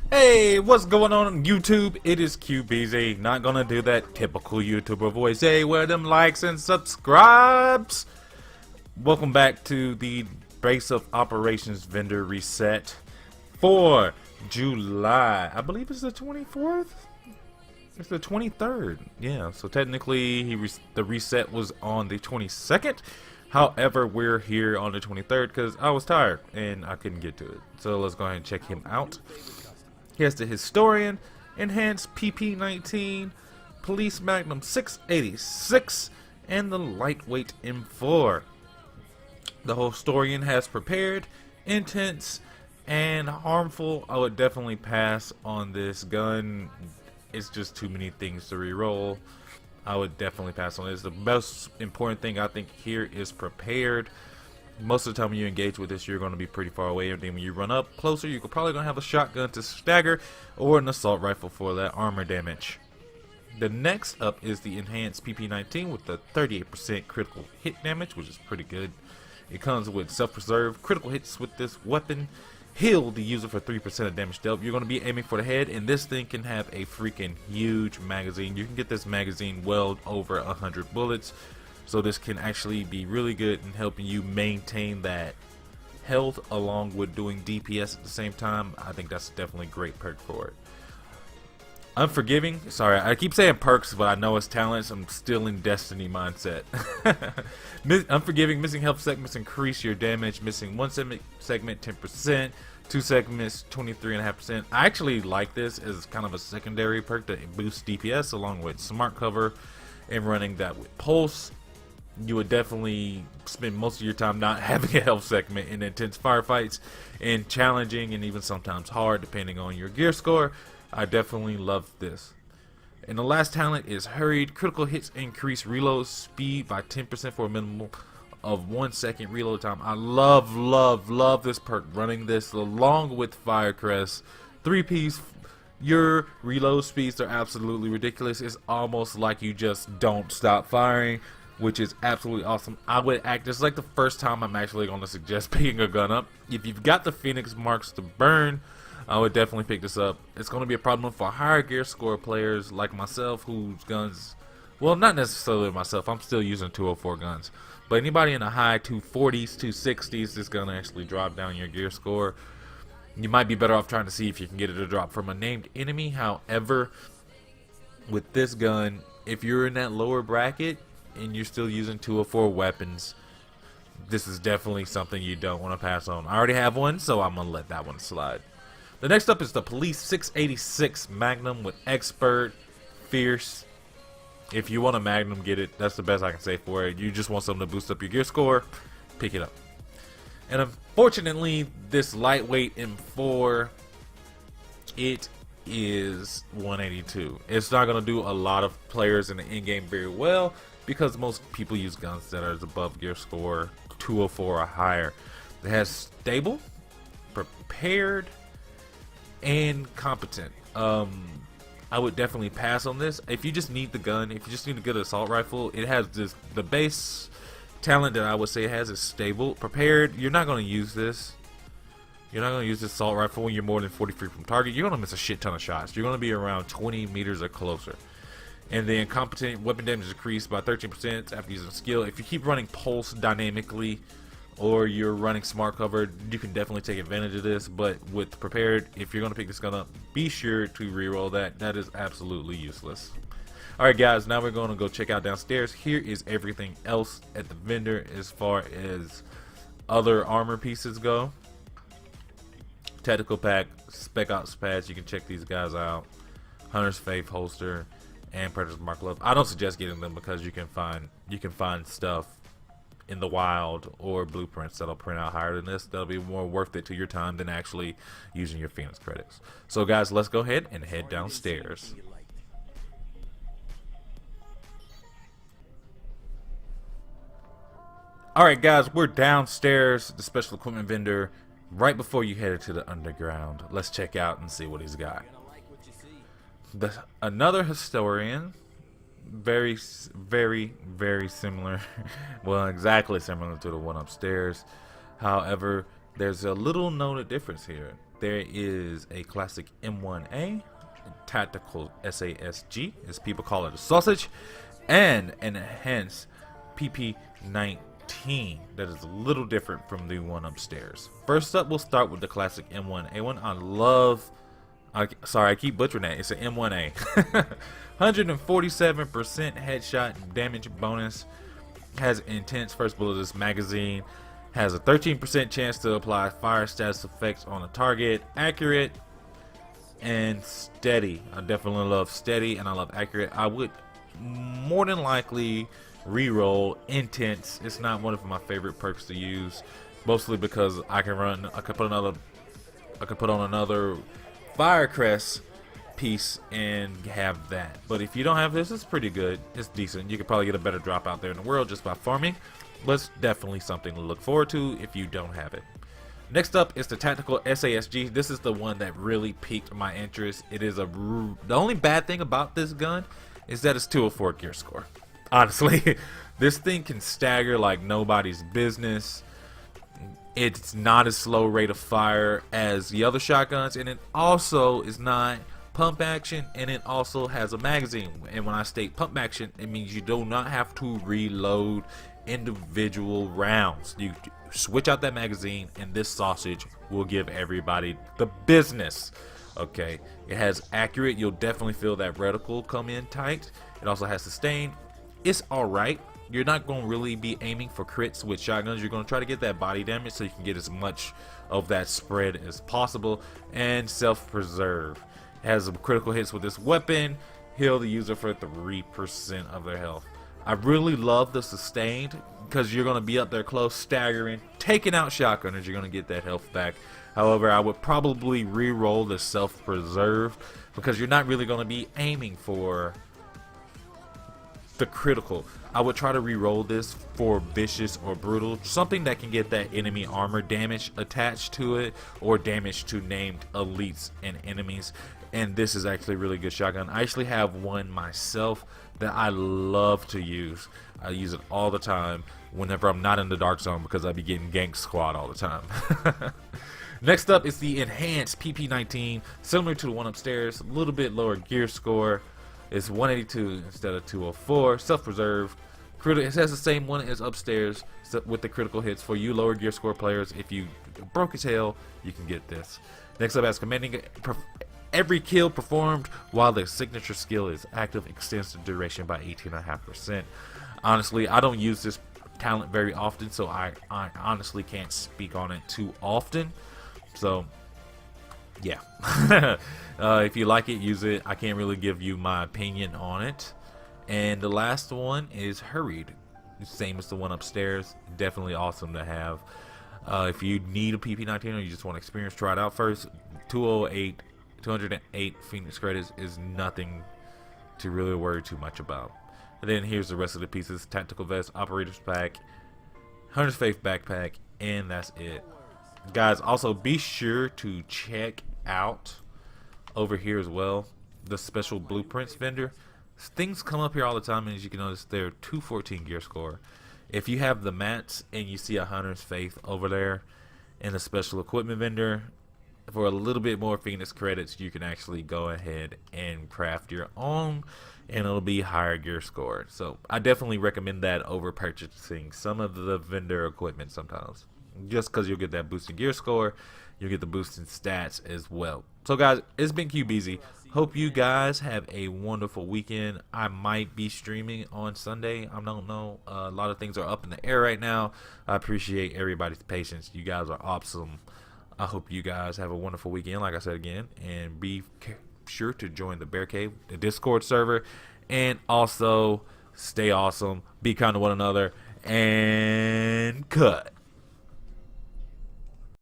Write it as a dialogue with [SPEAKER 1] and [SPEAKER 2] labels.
[SPEAKER 1] Hey, what's going on YouTube? It is QBZ. Not gonna do that typical YouTuber voice. Hey, where them likes and subscribes? Welcome back to the Base of Operations vendor reset for July. I believe it's the 24th. It's the 23rd. Yeah, so technically the reset was on the 22nd. However, we're here on the 23rd because I was tired and I couldn't get to it. So let's go ahead and check him out. He has the Historian, Enhanced PP19, Police Magnum 686, and the Lightweight M4. The Historian has Prepared, Intense, and Harmful. I would definitely pass on this gun. It's just too many things to reroll. I would definitely pass on this. The most important thing I think here is Prepared. Most of the time when you engage with this, you're going to be pretty far away, and then when you run up closer, you're probably going to have a shotgun to stagger or an assault rifle for that armor damage. The next up is the Enhanced PP19 with the 38% critical hit damage, which is pretty good. It comes with self-preserve. Critical hits with this weapon heal the user for 3% of damage dealt. You're going to be aiming for the head, and this thing can have a freaking huge magazine. You can get this magazine well over 100 bullets. So this can actually be really good in helping you maintain that health along with doing DPS at the same time. I think that's definitely a great perk for it. Unforgiving. Sorry, I keep saying perks, but I know it's talents. I'm still in Destiny mindset. Unforgiving. Missing health segments increase your damage. Missing one segment 10%. Two segments 23.5%. I actually like this as kind of a secondary perk that boosts DPS along with smart cover and running that with pulse. You would definitely spend most of your time not having a health segment in intense firefights and challenging and even sometimes hard depending on your gear score. I definitely love this. And the last talent is Hurried. Critical hits increase reload speed by 10% for a minimum of 1 second reload time. I love this perk, running this along with Firecrest. 3-piece. Your reload speeds are absolutely ridiculous. It's almost like you just don't stop firing, which is absolutely awesome. I would act, this is like the first time I'm actually going to suggest picking a gun up. If you've got the Phoenix Marks to burn, I would definitely pick this up. It's going to be a problem for higher gear score players like myself whose guns, well, not necessarily myself, I'm still using 204 guns. But anybody in the high 240s, 260s is going to actually drop down your gear score. You might be better off trying to see if you can get it to drop from a named enemy. However, with this gun, if you're in that lower bracket and you're still using 204 weapons, this is definitely something you don't want to pass on. I already have one, so I'm going to let that one slide. The next up is the Police 686 Magnum with Expert, Fierce. If you want a Magnum, get it. That's the best I can say for it. You just want something to boost up your gear score, pick it up. And unfortunately, this lightweight M4, it is 182. It's not going to do a lot of players in the in-game very well because most people use guns that are above gear score 204 or higher. It has stable, prepared, and competent. I would definitely pass on this. If you just need the gun, if you just need a good assault rifle, it has the base talent that I would say it has is stable. Prepared, you're not going to use this. You're not going to use this assault rifle when you're more than 40 feet from target. You're going to miss a shit ton of shots. You're going to be around 20 meters or closer. And then competent, weapon damage decreased by 13% after using skill. If you keep running pulse dynamically or you're running smart cover, you can definitely take advantage of this. But with prepared, if you're going to pick this gun up, be sure to reroll that. That is absolutely useless. Alright guys, now we're going to go check out downstairs. Here is everything else at the vendor as far as other armor pieces go. Tactical pack, spec ops pads, you can check these guys out. Hunter's Faith holster and Predator's Mark Love. I don't suggest getting them because you can find stuff in the wild or blueprints that'll print out higher than this. That'll be more worth it to your time than actually using your Phoenix credits. So guys, let's go ahead and head downstairs. Alright guys, we're downstairs, the special equipment vendor, right before you head to the underground. Let's check out and see what he's got. Another Historian, very similar, well, exactly similar to the one upstairs. However, there's a little noted difference here. there is a classic M1A, tactical SASG, as people call it, a sausage, and an enhanced PP19 that is a little different from the one upstairs. First up, we'll start with the classic M1A1. Sorry, I keep butchering that. It's an M1A. 147% headshot damage bonus. Has intense first bulletless magazine. Has a 13% chance to apply fire status effects on a target. Accurate and steady. I definitely love steady and I love accurate. I would more than likely reroll intense. It's not one of my favorite perks to use, mostly because I could put on another Firecrest piece and have that. But if you don't have this, it's pretty good. It's decent. You could probably get a better drop out there in the world just by farming, but it's definitely something to look forward to if you don't have it. Next up is the tactical SASG. This is the one that really piqued my interest. It is the only bad thing about this gun is that it's 204 gear score. Honestly, this thing can stagger like nobody's business. It's not as slow rate of fire as the other shotguns, and it also is not pump action, and it also has a magazine. And when I state pump action, it means you do not have to reload individual rounds. You switch out that magazine and this sausage will give everybody the business. Okay, it has accurate. You'll definitely feel that reticle come in tight. It also has sustain. It's alright. You're not going to really be aiming for crits with shotguns. You're going to try to get that body damage so you can get as much of that spread as possible. And self-preserve. Has critical hits with this weapon. Heal the user for 3% of their health. I really love the sustained because you're going to be up there close, staggering, taking out shotgunners. You're going to get that health back. However, I would probably re-roll the self-preserve because you're not really going to be aiming for the critical. I would try to re-roll this for vicious or brutal, something that can get that enemy armor damage attached to it or damage to named elites and enemies. And this is actually a really good shotgun. I actually have one myself that I love to use. I use it all the time whenever I'm not in the dark zone because I be getting gank squad all the time. Next up is the enhanced PP19, similar to the one upstairs, a little bit lower gear score. It's 182 instead of 204. Self-preserved. It has the same one as upstairs with the critical hits for you lower gear score players. If you broke a tail, you can get this. Next up, as commanding, every kill performed while the signature skill is active extends the duration by 18.5%. Honestly, I don't use this talent very often, so I honestly can't speak on it too often. So yeah. If you like it, use it. I can't really give you my opinion on it. And the last one is hurried, same as the one upstairs. Definitely awesome to have. If you need a PP19 or you just want to experience, try it out first. 208 Phoenix credits is nothing to really worry too much about. And then here's the rest of the pieces: tactical vest, operator's pack, Hunter's Faith backpack, and that's it. Guys, also be sure to check out over here as well the special blueprints vendor. Things come up here all the time, and as you can notice, they're 214 gear score. If you have the mats and you see a Hunter's Faith over there in the special equipment vendor, for a little bit more Phoenix credits, you can actually go ahead and craft your own, and it'll be higher gear score. So I definitely recommend that over purchasing some of the vendor equipment sometimes, just because you'll get that boost in gear score, you'll get the boost in stats as well. So guys, it's been QBZ. Hope you guys have a wonderful weekend. I might be streaming on Sunday. I don't know. A lot of things are up in the air right now. I appreciate everybody's patience. You guys are awesome. I hope you guys have a wonderful weekend, like I said again, and be sure to join the Bear Cave, the Discord server, and also stay awesome, be kind to one another, and cut.